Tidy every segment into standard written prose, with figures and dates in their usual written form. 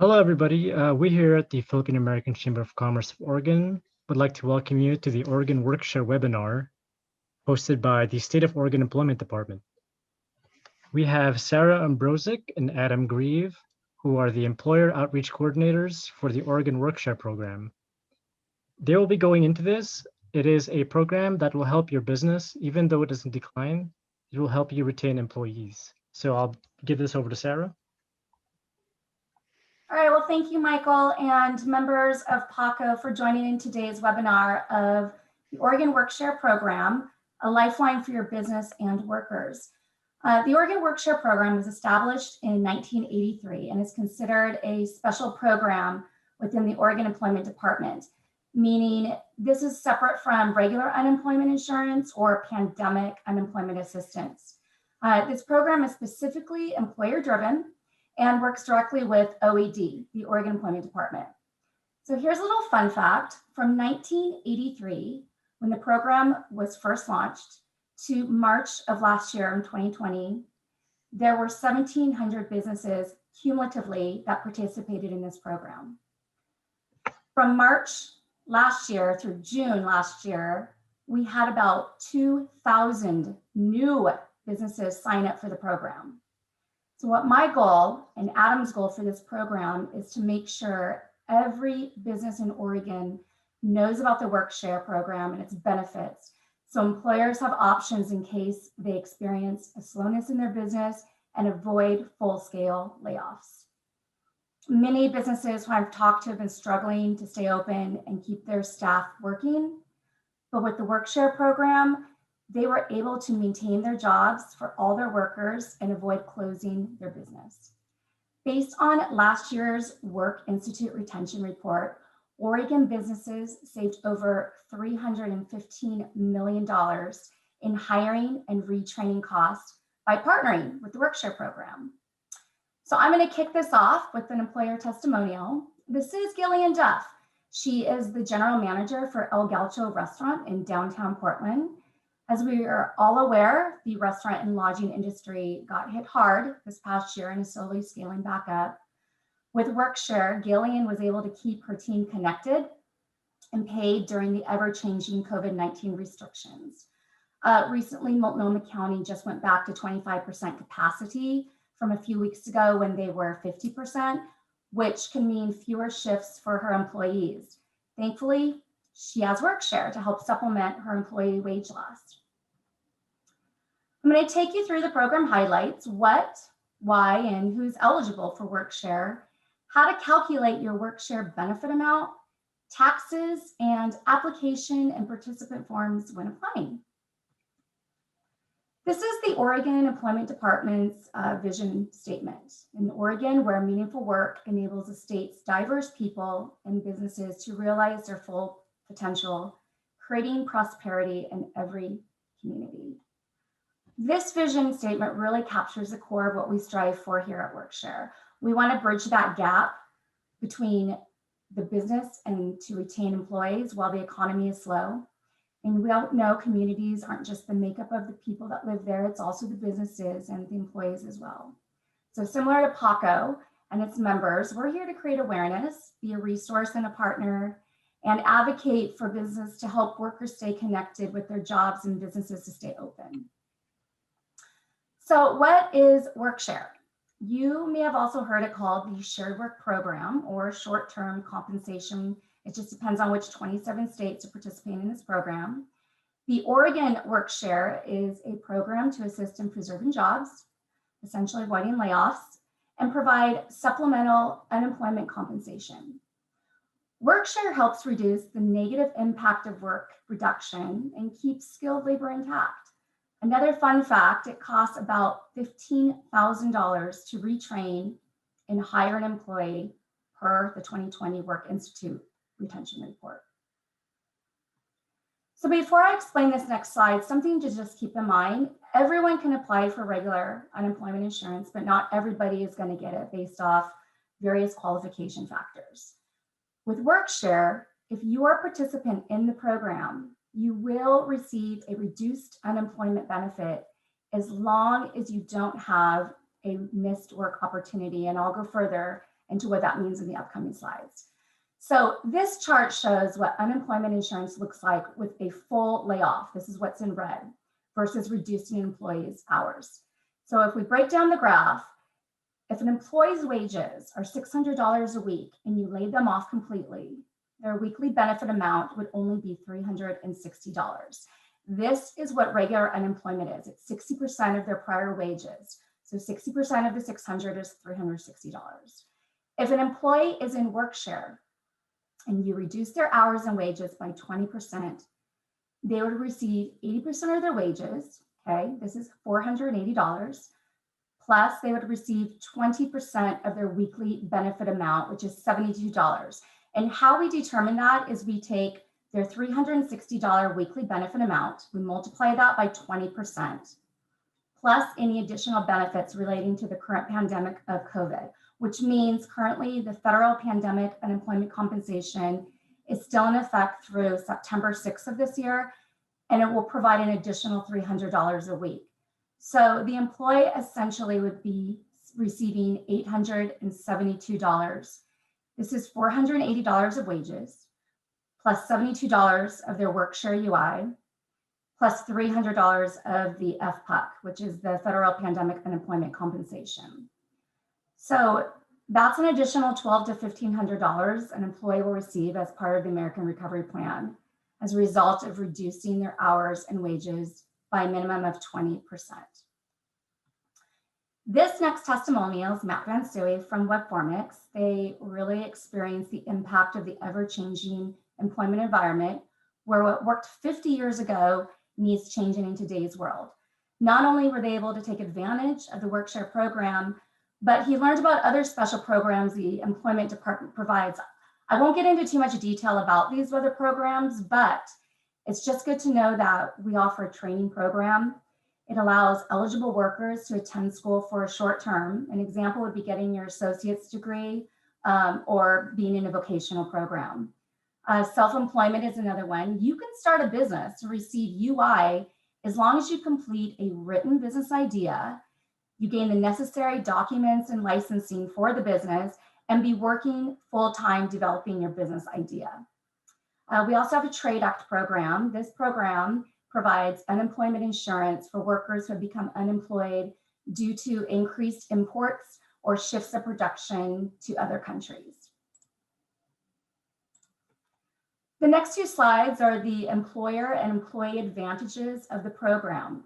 Hello, everybody. We here at the Philippine American Chamber of Commerce of Oregon would like to welcome you to the Oregon Workshare webinar hosted by the State of Oregon Employment Department. We have Sarah Ambrosic and Adam Grieve, who are the Employer Outreach Coordinators for the Oregon Workshare program. They will be going into this. It is a program that will help your business, even though it doesn't decline. It will help you retain employees. So I'll give this over to Sarah. All right, well, thank you, Michael, and members of PACCO for joining in today's webinar of the Oregon Workshare Program, a lifeline for your business and workers. The Oregon Workshare Program was established in 1983 and is considered a special program within the Oregon Employment Department, meaning this is separate from regular unemployment insurance or pandemic unemployment assistance. This program is specifically employer-driven and works directly with OED, the Oregon Employment Department. So here's a little fun fact. From 1983, when the program was first launched, to March of last year in 2020, there were 1,700 businesses cumulatively that participated in this program. From March last year through June last year, we had about 2,000 new businesses sign up for the program. So what my goal and Adam's goal for this program is to make sure every business in Oregon knows about the Workshare program and its benefits. So employers have options in case they experience a slowness in their business and avoid full-scale layoffs. Many businesses who I've talked to have been struggling to stay open and keep their staff working. But with the Workshare program, they were able to maintain their jobs for all their workers and avoid closing their business. Based on last year's Work Institute retention report, Oregon businesses saved over $315 million in hiring and retraining costs by partnering with the Workshare program. So I'm going to kick this off with an employer testimonial. This is Gillian Duff. She is the general manager for El Gaucho restaurant in downtown Portland. As we are all aware, the restaurant and lodging industry got hit hard this past year and is slowly scaling back up. With Workshare, Gillian was able to keep her team connected and paid during the ever-changing COVID-19 restrictions. Recently, Multnomah County just went back to 25% capacity from a few weeks ago when they were 50%, which can mean fewer shifts for her employees. Thankfully, she has Workshare to help supplement her employee wage loss. I'm going to take you through the program highlights, what, why, and who's eligible for Workshare, how to calculate your Workshare benefit amount, taxes, and application and participant forms when applying. This is the Oregon Employment Department's vision statement. In Oregon, where meaningful work enables the state's diverse people and businesses to realize their full potential, creating prosperity in every community. This vision statement really captures the core of what we strive for here at Workshare. We want to bridge that gap between the business and to retain employees while the economy is slow. And we all know communities aren't just the makeup of the people that live there, it's also the businesses and the employees as well. So similar to PACCO and its members, we're here to create awareness, be a resource and a partner, and advocate for business to help workers stay connected with their jobs and businesses to stay open. So what is Workshare? You may have also heard it called the Shared Work Program or short-term compensation. It just depends on which 27 states are participating in this program. The Oregon Workshare is a program to assist in preserving jobs, essentially avoiding layoffs, and provide supplemental unemployment compensation. Workshare helps reduce the negative impact of work reduction and keeps skilled labor intact. Another fun fact, it costs about $15,000 to retrain and hire an employee per the 2020 Work Institute retention report. So before I explain this next slide, something to just keep in mind, everyone can apply for regular unemployment insurance, but not everybody is going to get it based off various qualification factors. With Workshare, if you are a participant in the program, you will receive a reduced unemployment benefit as long as you don't have a missed work opportunity. And I'll go further into what that means in the upcoming slides. So this chart shows what unemployment insurance looks like with a full layoff. This is what's in red versus reducing an employee's hours. So if we break down the graph, if an employee's wages are $600 a week and you laid them off completely, their weekly benefit amount would only be $360. This is what regular unemployment is. It's 60% of their prior wages. So 60% of the 600 is $360. If an employee is in work share and you reduce their hours and wages by 20%, they would receive 80% of their wages, okay? This is $480, plus they would receive 20% of their weekly benefit amount, which is $72. And how we determine that is we take their $360 weekly benefit amount, we multiply that by 20%, plus any additional benefits relating to the current pandemic of COVID, which means currently the federal pandemic unemployment compensation is still in effect through September 6th of this year, and it will provide an additional $300 a week. So the employee essentially would be receiving $872. This is $480 of wages, plus $72 of their work share UI, plus $300 of the FPUC, which is the federal pandemic unemployment compensation. So that's an additional $1,200 to $1,500 an employee will receive as part of the American Recovery Plan as a result of reducing their hours and wages by a minimum of 20%. This next testimonial is Matt Van Suey from Webformix. They really experienced the impact of the ever-changing employment environment, where what worked 50 years ago needs changing in today's world. Not only were they able to take advantage of the Workshare program, but he learned about other special programs the employment department provides. I won't get into too much detail about these other programs, but it's just good to know that we offer a training program. It allows eligible workers to attend school for a short term. An example would be getting your associate's degree or being in a vocational program. Self-employment is another one. You can start a business to receive UI as long as you complete a written business idea, you gain the necessary documents and licensing for the business, and be working full-time developing your business idea. We also have a Trade Act program. This program provides unemployment insurance for workers who have become unemployed due to increased imports or shifts of production to other countries. The next two slides are the employer and employee advantages of the program.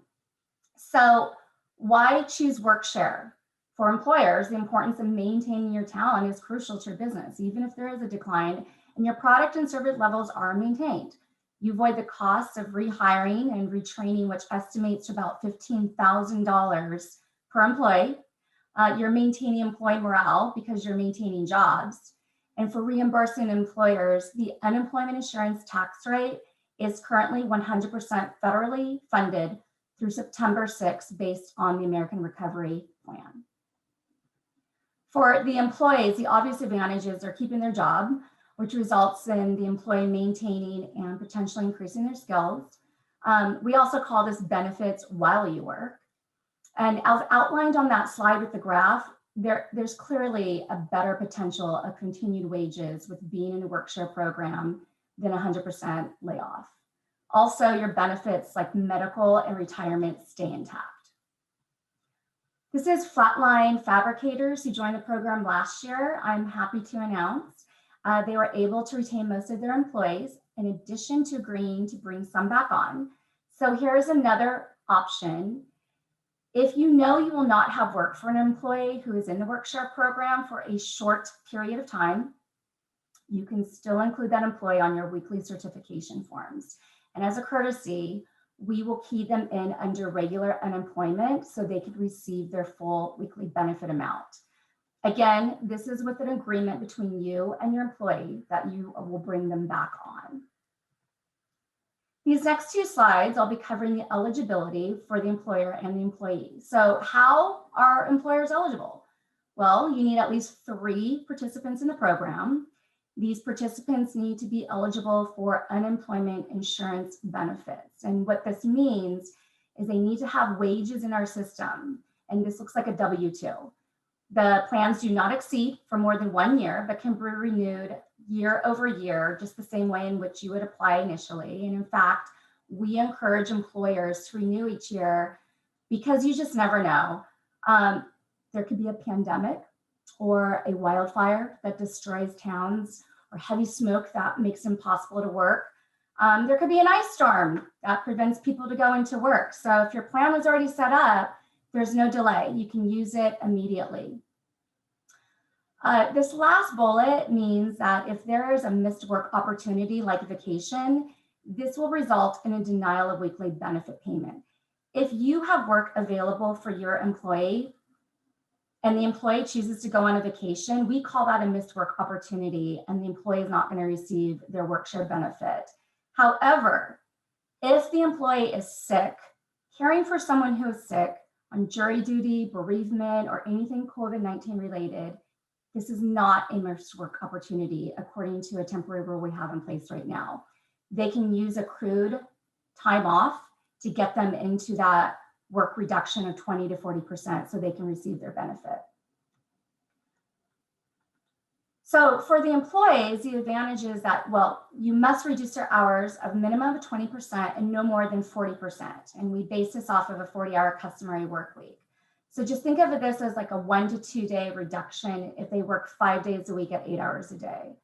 So why choose Workshare? For employers, the importance of maintaining your talent is crucial to your business, even if there is a decline and your product and service levels are maintained. You avoid the costs of rehiring and retraining, which estimates to about $15,000 per employee. You're maintaining employee morale because you're maintaining jobs. And for reimbursing employers, the unemployment insurance tax rate is currently 100% federally funded through September 6th based on the American Recovery Plan. For the employees, the obvious advantages are keeping their job, which results in the employee maintaining and potentially increasing their skills. We also call this benefits while you work. And as outlined on that slide with the graph, there's clearly a better potential of continued wages with being in the Workshare program than 100% layoff. Also, your benefits like medical and retirement stay intact. This is Flatline Fabricators who joined the program last year. I'm happy to announce they were able to retain most of their employees in addition to agreeing to bring some back on. So here's another option. If you know you will not have work for an employee who is in the Workshare program for a short period of time, you can still include that employee on your weekly certification forms. And as a courtesy, we will key them in under regular unemployment so they could receive their full weekly benefit amount. Again, this is with an agreement between you and your employee that you will bring them back on. These next two slides, I'll be covering the eligibility for the employer and the employee. So how are employers eligible? Well, you need at least 3 participants in the program. These participants need to be eligible for unemployment insurance benefits. And what this means is they need to have wages in our system. And this looks like a W-2. The plans do not exceed for more than 1 year, but can be renewed year over year, just the same way in which you would apply initially. And in fact, we encourage employers to renew each year because you just never know. There could be a pandemic or a wildfire that destroys towns, or heavy smoke that makes it impossible to work. There could be an ice storm that prevents people to go into work. So if your plan was already set up, there's no delay. You can use it immediately. This last bullet means that if there is a missed work opportunity like vacation, this will result in a denial of weekly benefit payment. If you have work available for your employee and the employee chooses to go on a vacation, we call that a missed work opportunity, and the employee is not going to receive their work share benefit. However, if the employee is sick, caring for someone who is sick on jury duty, bereavement, or anything COVID-19 related, this is not a missed work opportunity according to a temporary rule we have in place right now. They can use accrued time off to get them into that work reduction of 20 to 40% so they can receive their benefit. So for the employees, the advantage is that, well, you must reduce your hours of minimum of 20% and no more than 40%. And we base this off of a 40-hour customary work week. So just think of this as like a 1 to 2 day reduction if they work 5 days a week at 8 hours a day.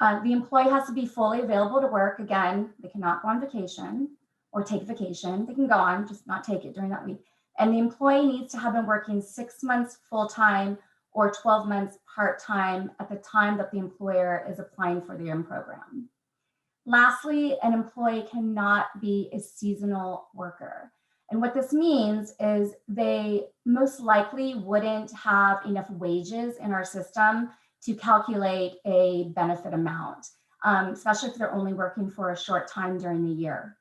The employee has to be fully available to work. Again, they cannot go on vacation or take vacation. They can go on, just not take it during that week. And the employee needs to have been working 6 months full-time or 12 months part-time at the time that the employer is applying for the program. Lastly, an employee cannot be a seasonal worker. And what this means is they most likely wouldn't have enough wages in our system to calculate a benefit amount, especially if they're only working for a short time during the year.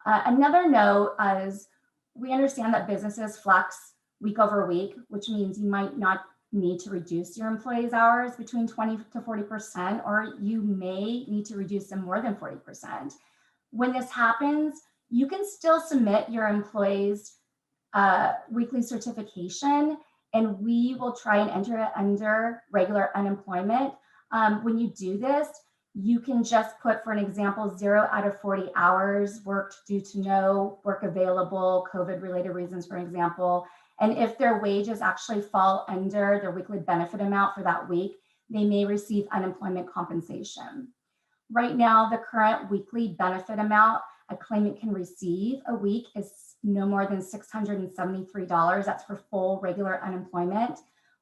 Another note is we understand that businesses flex week over week, which means you might not need to reduce your employees' hours between 20 to 40%, or you may need to reduce them more than 40%. When this happens, you can still submit your employees' weekly certification, and we will try and enter it under regular unemployment. When you do this, you can just put, for an example, 0 out of 40 hours worked due to no work available, COVID-related reasons, for example. And if their wages actually fall under their weekly benefit amount for that week, they may receive unemployment compensation. Right now, the current weekly benefit amount a claimant can receive a week is no more than $673. That's for full regular unemployment,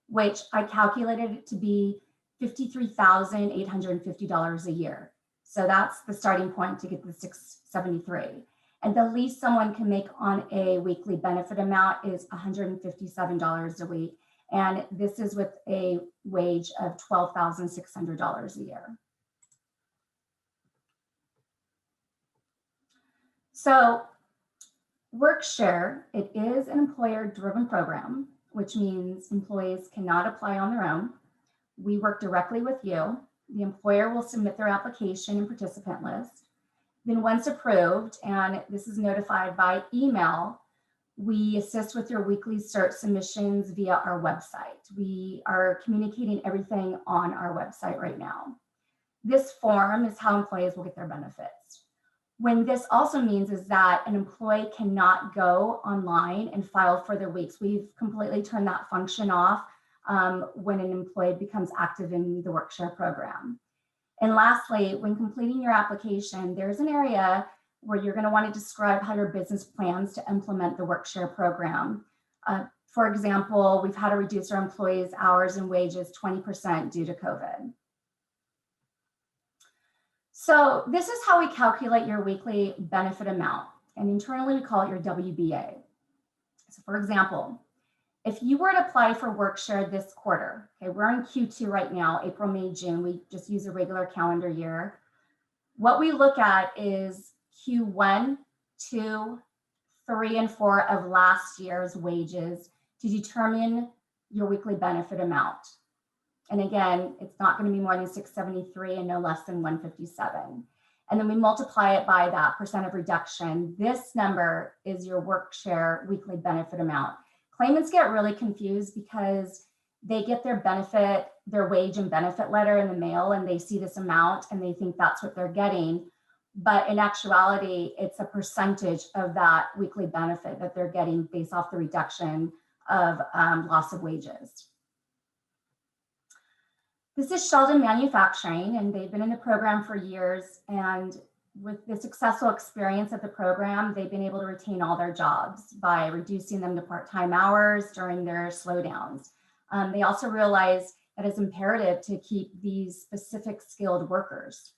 which I calculated it to be $53,850 a year. So that's the starting point to get the 673. And the least someone can make on a weekly benefit amount is $157 a week. And this is with a wage of $12,600 a year. So WorkShare, it is an employer-driven program, which means employees cannot apply on their own. We work directly with you. The employer will submit their application and participant list. Then once approved, and this is notified by email, we assist with your weekly cert submissions via our website. We are communicating everything on our website right now. This form is how employees will get their benefits. When this also means is that an employee cannot go online and file for their weeks. We've completely turned that function off when an employee becomes active in the WorkShare program. And lastly, when completing your application, there's an area where you're going to want to describe how your business plans to implement the WorkShare program. For example, we've had to reduce our employees' hours and wages 20% due to COVID. So this is how we calculate your weekly benefit amount, and internally we call it your WBA. So for example, if you were to apply for WorkShare this quarter, okay, we're in Q2 right now, April, May, June, we just use a regular calendar year. What we look at is Q1, 2, 3, and 4 of last year's wages to determine your weekly benefit amount. And again, it's not going to be more than 673 and no less than 157. And then we multiply it by that percent of reduction. This number is your WorkShare weekly benefit amount. claimants get really confused because they get their benefit, their wage and benefit letter in the mail, and they see this amount and they think that's what they're getting. But in actuality, it's a percentage of that weekly benefit that they're getting based off the reduction of loss of wages. This is Sheldon Manufacturing, and they've been in the program for years. And with the successful experience of the program, they've been able to retain all their jobs by reducing them to part-time hours during their slowdowns. They also realize that it's imperative to keep these specific skilled workers.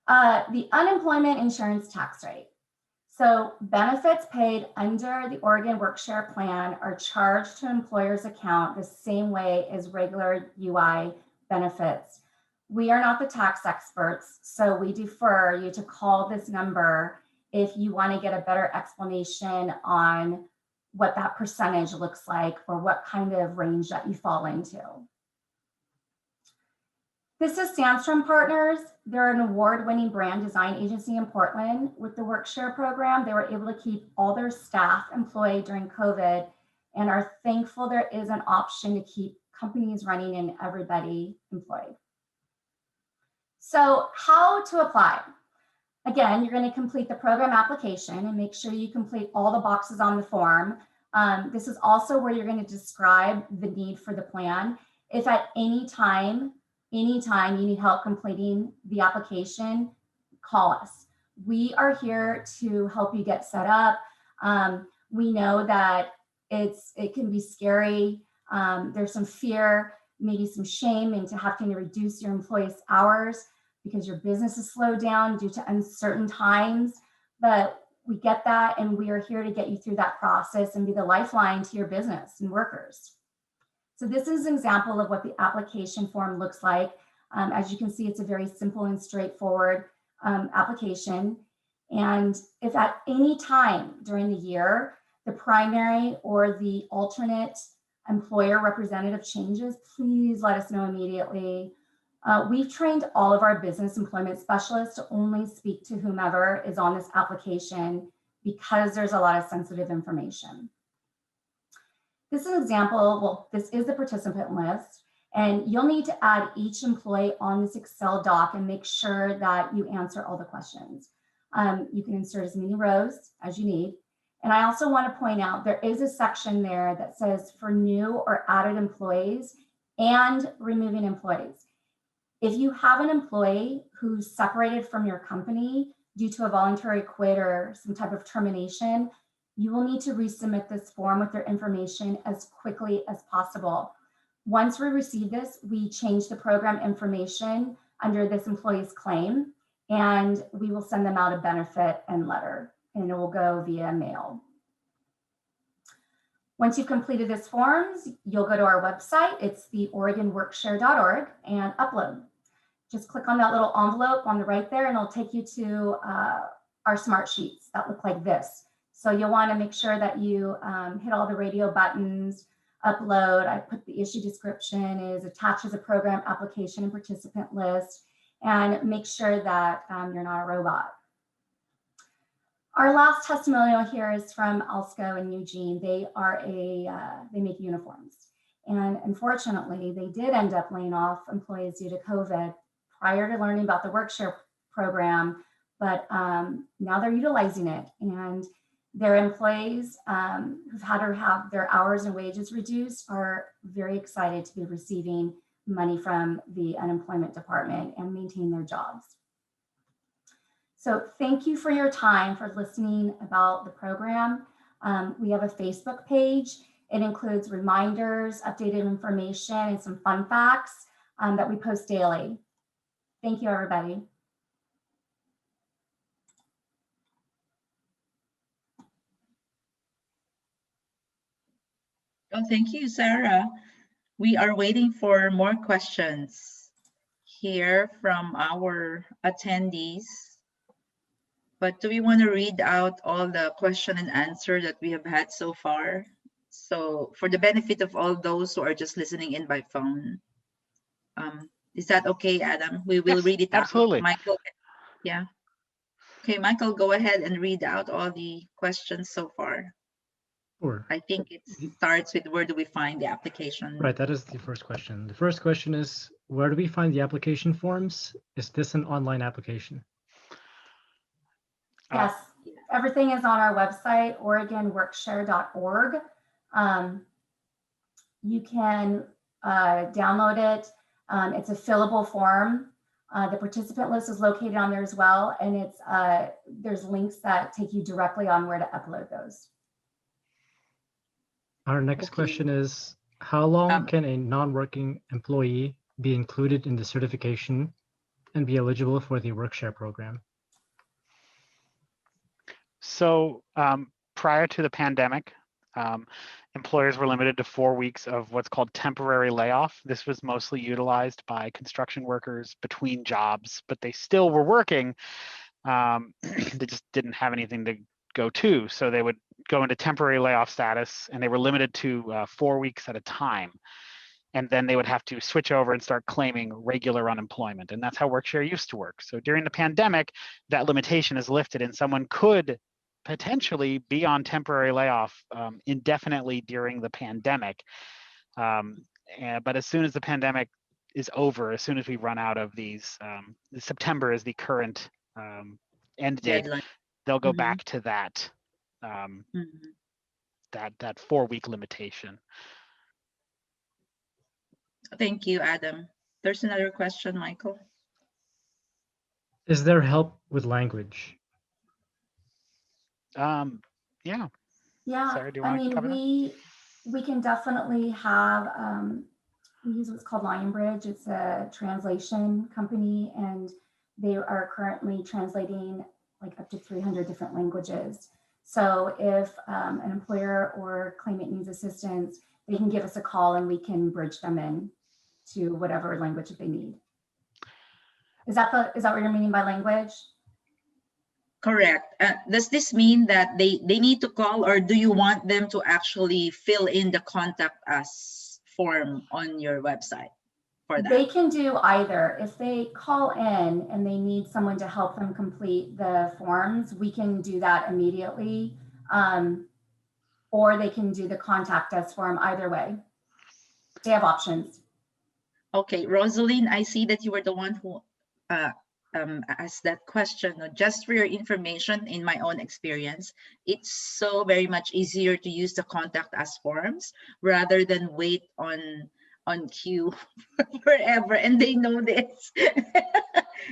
The unemployment insurance tax rate. So benefits paid under the Oregon Workshare Plan are charged to employer's account the same way as regular UI benefits. We are not the tax experts, so we defer you to call this number if you want to get a better explanation on what that percentage looks like or what kind of range that you fall into. This is Sandstrom Partners. They're an award-winning brand design agency in Portland. With the Workshare program, they were able to keep all their staff employed during COVID and are thankful there is an option to keep companies running and everybody employed. So how to apply? Again, you're going to complete the program application and make sure you complete all the boxes on the form. This is also where you're going to describe the need for the plan. If at any time you need help completing the application, call us. We are here to help you get set up. We know that it can be scary. There's some fear, maybe some shame into having to reduce your employees' hours because your business is slowed down due to uncertain times. But we get that, and we are here to get you through that process and be the lifeline to your business and workers. So this is an example of what the application form looks like. As you can see, it's a very simple and straightforward application. And if at any time during the year, the primary or the alternate employer representative changes, please let us know immediately. We've trained all of our business employment specialists to only speak to whomever is on this application because there's a lot of sensitive information. This is an example, well, this is the participant list, and you'll need to add each employee on this Excel doc and make sure that you answer all the questions. You can insert as many rows as you need. And I also want to point out there is a section there that says for new or added employees and removing employees. If you have an employee who's separated from your company due to a voluntary quit or some type of termination, you will need to resubmit this form with their information as quickly as possible. Once we receive this, we change the program information under this employee's claim, and we will send them out a benefit and letter, and it will go via mail. Once you've completed this forms, you'll go to our website. It's the OregonWorkshare.org and upload. Just click on that little envelope on the right there, and it'll take you to our smart sheets that look like this. So you'll want to make sure that you hit all the radio buttons, upload. I put the issue description is attached as a program application and participant list, and make sure that you're not a robot. Our last testimonial here is from Alsco in Eugene. They are they make uniforms. And unfortunately, they did end up laying off employees due to COVID prior to learning about the Workshare program, but now they're utilizing it. And their employees who've had to have their hours and wages reduced are very excited to be receiving money from the unemployment department and maintain their jobs. So thank you for your time for listening about the program. We have a Facebook page. It includes reminders, updated information, and some fun facts that we post daily. Thank you, everybody. Oh, thank you, Sarah. We are waiting for more questions here from our attendees. But do we want to read out all the question and answer that we have had so far? So for the benefit of all those who are just listening in by phone. Is that okay, Adam? We will read it absolutely. out. Michael, yeah. Okay, Michael, go ahead and read out all the questions so far. Sure. I think it starts with where do we find the application? Right, that is the first question. The first question is, where do we find the application forms? Is this an online application? Yes, everything is on our website, OregonWorkshare.org. You can download it. It's a fillable form. The participant list is located on there as well, and it's there's links that take you directly on where to upload those. Our next question is, how long can a non-working employee be included in the certification and be eligible for the Workshare program? So prior to the pandemic, employers were limited to 4 weeks of what's called temporary layoff. This was mostly utilized by construction workers between jobs, but they still were working. They just didn't have anything to go to. So they would go into temporary layoff status, and they were limited to 4 weeks at a time. And then they would have to switch over and start claiming regular unemployment. And that's how Workshare used to work. So during the pandemic, that limitation is lifted, and someone could potentially be on temporary layoff indefinitely during the pandemic. But as soon as the pandemic is over, as soon as we run out of these, September is the current end date, deadline. They'll go back to that that 4 week limitation. Thank you, Adam. There's another question, Michael. Is there help with language? Yeah. Sarah, do you want to cover that? We can definitely have, we use what's called Lionbridge. It's a translation company, and they are currently translating like up to 300 different languages. So if an employer or claimant needs assistance, they can give us a call and we can bridge them in to whatever language that they need. Is that what you're meaning by language? Correct. Does this mean that they need to call, or do you want them to actually fill in the contact us form on your website for that? They can do either. If they call in and they need someone to help them complete the forms, we can do that immediately. Or they can do the contact us form. Either way. They have options. Okay, Rosaline, I see that you were the one who asked that question. Just for your information, in my own experience, it's so very much easier to use the contact us forms rather than wait on queue forever, and they know this.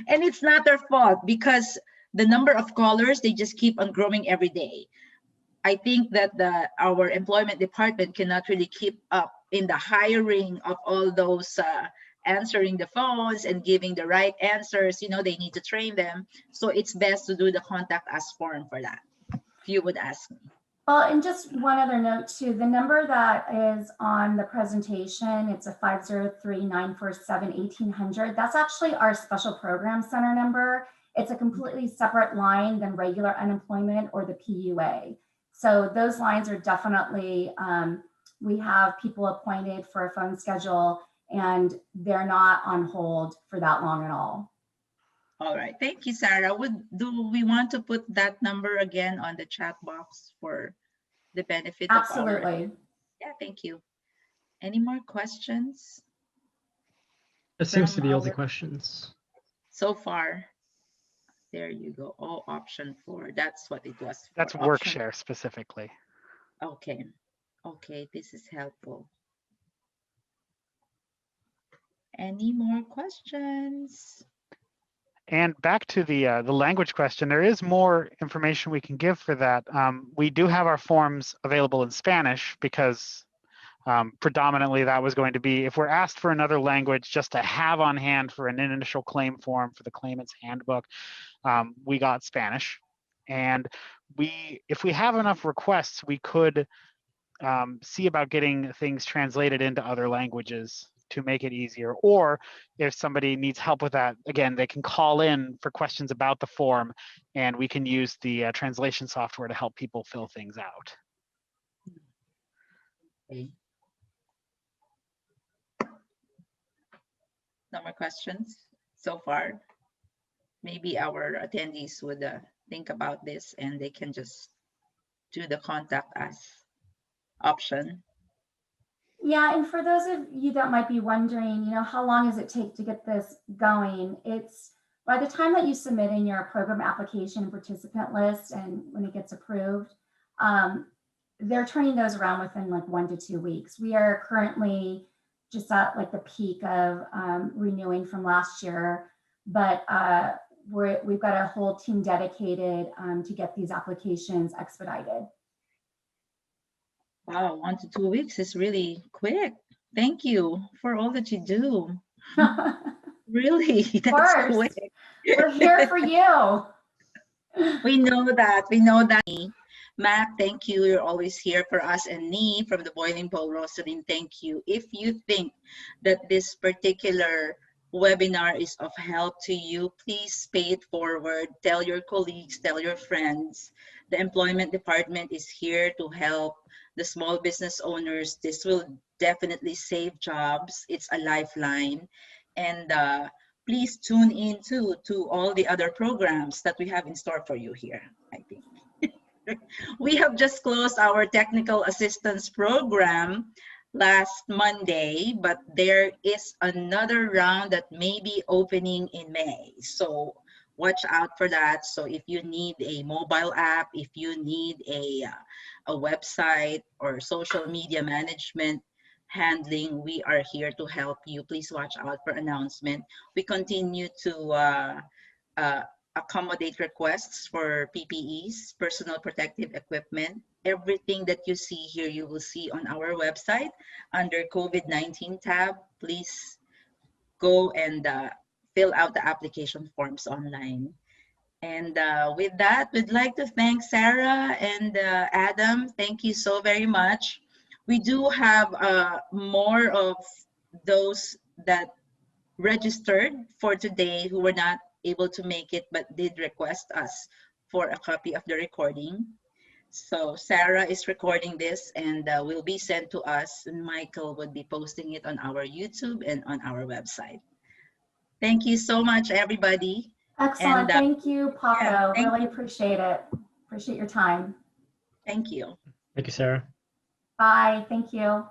And it's not their fault, because the number of callers, they just keep on growing every day. I think that our employment department cannot really keep up in the hiring of all those answering the phones and giving the right answers. They need to train them. So it's best to do the contact us form for that, if you would ask me. Well, and just one other note too, the number that is on the presentation, it's a 503-947-1800. That's actually our special program center number. It's a completely separate line than regular unemployment or the PUA. So those lines are definitely, we have people appointed for a phone schedule, and they're not on hold for that long at all. All right, thank you, Sarah. Do we want to put that number again on the chat box for the benefit of our? Absolutely. Yeah, thank you. Any more questions? It seems to be all the questions. So far. There you go. Oh, option 4. That's what it was. That's Workshare specifically. Okay. Okay, this is helpful. Any more questions? And back to the language question, there is more information we can give for that. We do have our forms available in Spanish because predominantly that was going to be, if we're asked for another language just to have on hand for an initial claim form for the claimant's handbook, we got Spanish. And if we have enough requests, we could see about getting things translated into other languages to make it easier. Or if somebody needs help with that, again, they can call in for questions about the form, and we can use the translation software to help people fill things out. Okay. No more questions so far. Maybe our attendees would think about this, and they can just do the contact us. option. Yeah, and for those of you that might be wondering, how long does it take to get this going? It's by the time that you submit in your program application and participant list and when it gets approved, they're turning those around within like 1 to 2 weeks. We are currently just at like the peak of renewing from last year, but we've got a whole team dedicated to get these applications expedited. Wow, 1 to 2 weeks is really quick. Thank you for all that you do. Really, that's quick. We're here for you. We know that. We know that. Mac, thank you. You're always here for us. And Nee from the Boiling Bowl, Rosalind, thank you. If you think that this particular webinar is of help to you, please pay it forward. Tell your colleagues, tell your friends. The employment department is here to help the small business owners. This will definitely save jobs. It's a lifeline. And please tune in to all the other programs that we have in store for you here, I think. We have just closed our technical assistance program last Monday, but there is another round that may be opening in May. So watch out for that. So if you need a mobile app, if you need a website or social media management handling, we are here to help you. Please watch out for announcement. We continue to accommodate requests for PPEs, personal protective equipment. Everything that you see here, you will see on our website under COVID-19 tab. Please go and fill out the application forms online. And with that, we'd like to thank Sarah and Adam. Thank you so very much. We do have more of those that registered for today who were not able to make it but did request us for a copy of the recording. So Sarah is recording this and will be sent to us, and Michael would be posting it on our YouTube and on our website. Thank you so much, everybody. Excellent. Thank you, PACCO. Yeah, really appreciate it. Appreciate your time. Thank you. Thank you, Sarah. Bye. Thank you.